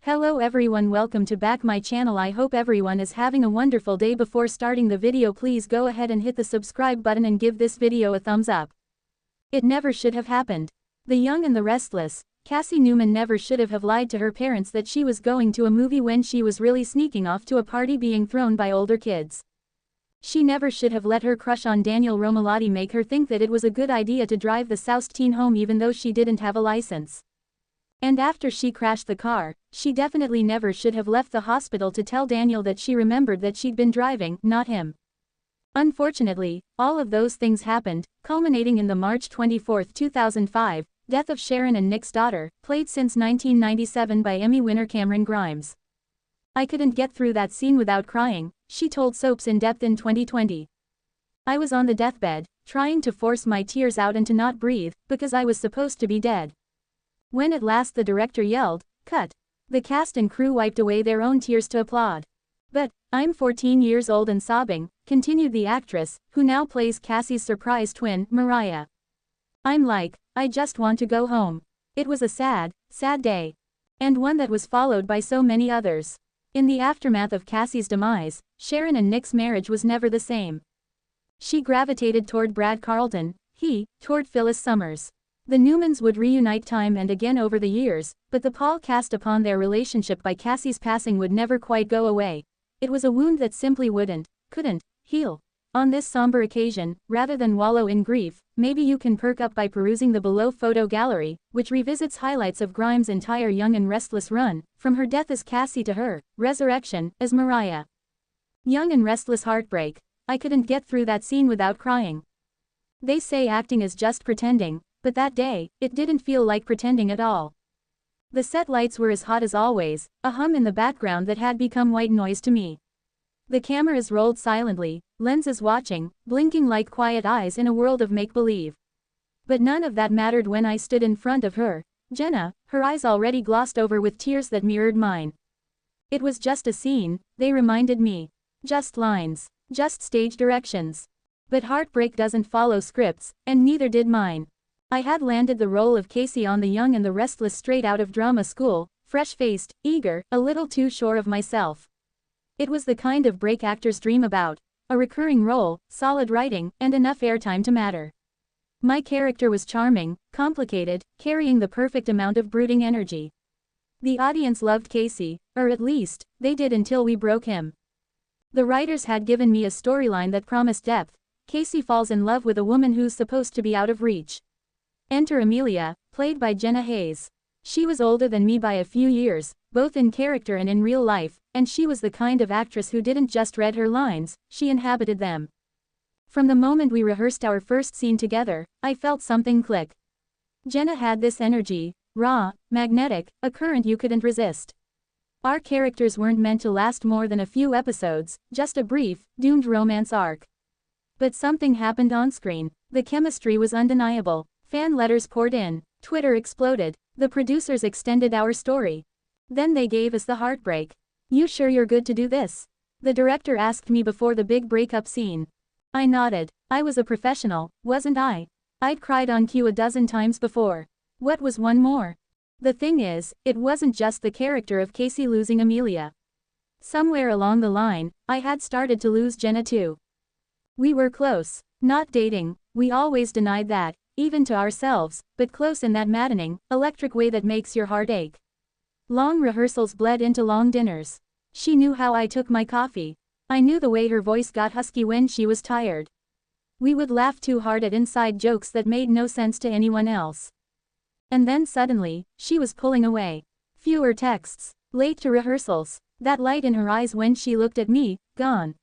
Hello everyone, welcome to back my channel. I hope everyone is having a wonderful day. Before starting the video, please go ahead and hit the subscribe button and give this video a thumbs up. It never should have happened. The Young and the Restless, Cassie Newman never should have lied to her parents that she was going to a movie when she was really sneaking off to a party being thrown by older kids. She never should have let her crush on Daniel Romalotti make her think that it was a good idea to drive the Soust teen home even though she didn't have a license. And after she crashed the car, she definitely never should have left the hospital to tell Daniel that she remembered that she'd been driving, not him. Unfortunately, all of those things happened, culminating in the March 24, 2005, death of Sharon and Nick's daughter, played since 1997 by Emmy winner Cameron Grimes. "I couldn't get through that scene without crying," she told Soaps in Depth in 2020. "I was on the deathbed, trying to force my tears out and to not breathe, because I was supposed to be dead. When at last the director yelled, 'Cut!' the cast and crew wiped away their own tears to applaud. But I'm 14 years old and sobbing," continued the actress, who now plays Cassie's surprise twin, Mariah. "I'm like, I just want to go home. It was a sad, sad day. And one that was followed by so many others." In the aftermath of Cassie's demise, Sharon and Nick's marriage was never the same. She gravitated toward Brad Carlton, he, toward Phyllis Summers. The Newmans would reunite time and again over the years, but the pall cast upon their relationship by Cassie's passing would never quite go away. It was a wound that simply couldn't, heal. On this somber occasion, rather than wallow in grief, maybe you can perk up by perusing the below photo gallery, which revisits highlights of Grimes' entire Young and Restless run, from her death as Cassie to her resurrection as Mariah. Young and Restless heartbreak. "I couldn't get through that scene without crying. They say acting is just pretending, but that day, it didn't feel like pretending at all. The set lights were as hot as always, a hum in the background that had become white noise to me. The cameras rolled silently, lenses watching, blinking like quiet eyes in a world of make-believe. But none of that mattered when I stood in front of her, Jenna, her eyes already glossed over with tears that mirrored mine. It was just a scene, they reminded me. Just lines. Just stage directions. But heartbreak doesn't follow scripts, and neither did mine. I had landed the role of Casey on The Young and the Restless straight out of drama school, fresh-faced, eager, a little too sure of myself. It was the kind of break actors dream about. A recurring role, solid writing, and enough airtime to matter. My character was charming, complicated, carrying the perfect amount of brooding energy. The audience loved Casey, or at least, they did until we broke him. The writers had given me a storyline that promised depth. Casey falls in love with a woman who's supposed to be out of reach. Enter Amelia, played by Jenna Hayes. She was older than me by a few years, both in character and in real life, and she was the kind of actress who didn't just read her lines, she inhabited them. From the moment we rehearsed our first scene together, I felt something click. Jenna had this energy, raw, magnetic, a current you couldn't resist. Our characters weren't meant to last more than a few episodes, just a brief, doomed romance arc. But something happened on screen. The chemistry was undeniable. Fan letters poured in. Twitter exploded. The producers extended our story. Then they gave us the heartbreak. "You sure you're good to do this?" the director asked me before the big breakup scene. I nodded. I was a professional, wasn't I? I'd cried on cue a dozen times before. What was one more? The thing is, it wasn't just the character of Casey losing Amelia. Somewhere along the line, I had started to lose Jenna too. We were close. Not dating, we always denied that, even to ourselves, but close in that maddening, electric way that makes your heart ache. Long rehearsals bled into long dinners. She knew how I took my coffee. I knew the way her voice got husky when she was tired. We would laugh too hard at inside jokes that made no sense to anyone else. And then suddenly, she was pulling away. Fewer texts, late to rehearsals, that light in her eyes when she looked at me, gone.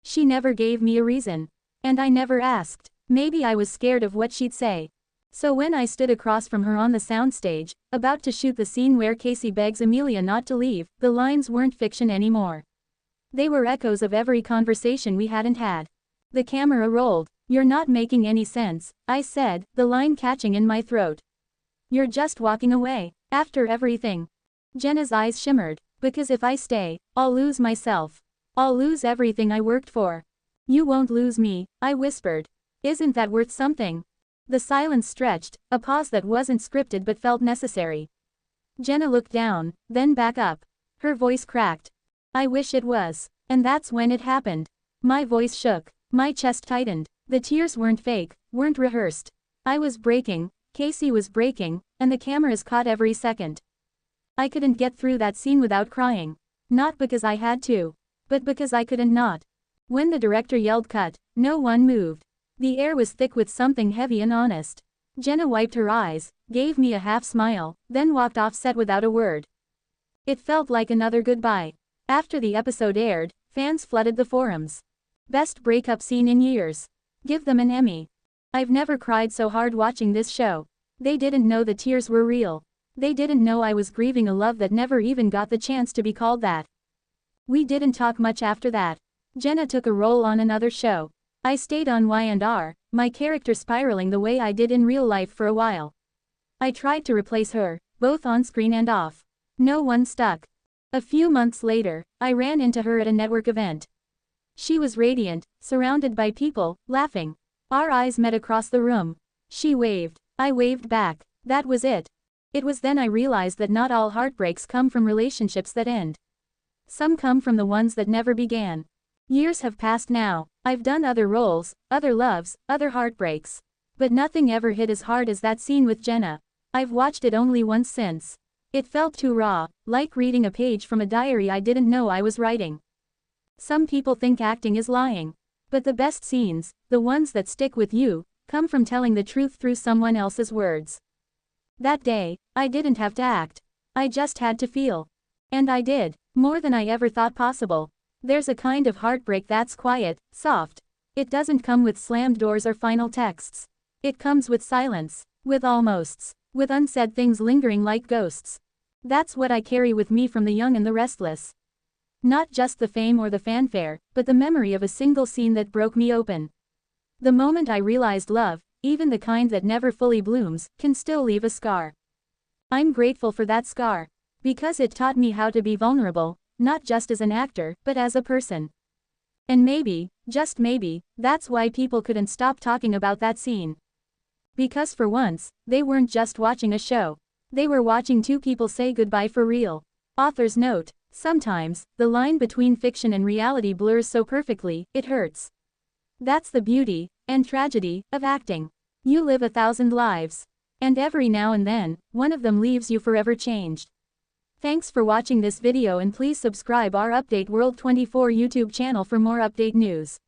She never gave me a reason. And I never asked. Maybe I was scared of what she'd say. So when I stood across from her on the soundstage, about to shoot the scene where Casey begs Amelia not to leave, the lines weren't fiction anymore. They were echoes of every conversation we hadn't had. The camera rolled. "You're not making any sense," I said, the line catching in my throat. "You're just walking away, after everything." Jenna's eyes shimmered. "Because if I stay, I'll lose myself. I'll lose everything I worked for." "You won't lose me," I whispered. "Isn't that worth something?" The silence stretched, a pause that wasn't scripted but felt necessary. Jenna looked down, then back up. Her voice cracked. I wish it was. And that's when it happened. My voice shook. My chest tightened. The tears weren't fake, weren't rehearsed. I was breaking, Casey was breaking, and the cameras caught every second. I couldn't get through that scene without crying. Not because I had to, but because I couldn't not. When the director yelled cut, no one moved. The air was thick with something heavy and honest. Jenna wiped her eyes, gave me a half smile, then walked off set without a word. It felt like another goodbye. After the episode aired, fans flooded the forums. Best breakup scene in years. Give them an Emmy. I've never cried so hard watching this show. They didn't know the tears were real. They didn't know I was grieving a love that never even got the chance to be called that. We didn't talk much after that. Jenna took a role on another show. I stayed on Y&R, my character spiraling the way I did in real life for a while. I tried to replace her, both on screen and off. No one stuck. A few months later, I ran into her at a network event. She was radiant, surrounded by people, laughing. Our eyes met across the room. She waved. I waved back. That was it. It was then I realized that not all heartbreaks come from relationships that end. Some come from the ones that never began. Years have passed now. I've done other roles, other loves, other heartbreaks. But nothing ever hit as hard as that scene with Jenna. I've watched it only once since. It felt too raw, like reading a page from a diary I didn't know I was writing. Some people think acting is lying. But the best scenes, the ones that stick with you, come from telling the truth through someone else's words. That day, I didn't have to act. I just had to feel. And I did, more than I ever thought possible. There's a kind of heartbreak that's quiet, soft. It doesn't come with slammed doors or final texts. It comes with silence, with almosts, with unsaid things lingering like ghosts. That's what I carry with me from The Young and the Restless. Not just the fame or the fanfare, but the memory of a single scene that broke me open. The moment I realized love, even the kind that never fully blooms, can still leave a scar. I'm grateful for that scar. Because it taught me how to be vulnerable, not just as an actor, but as a person. And maybe, just maybe, that's why people couldn't stop talking about that scene. Because for once, they weren't just watching a show. They were watching two people say goodbye for real. Author's note: sometimes, the line between fiction and reality blurs so perfectly, it hurts. That's the beauty, and tragedy, of acting. You live 1,000 lives. And every now and then, one of them leaves you forever changed. Thanks for watching this video and please subscribe our Update World 24 YouTube channel for more update news.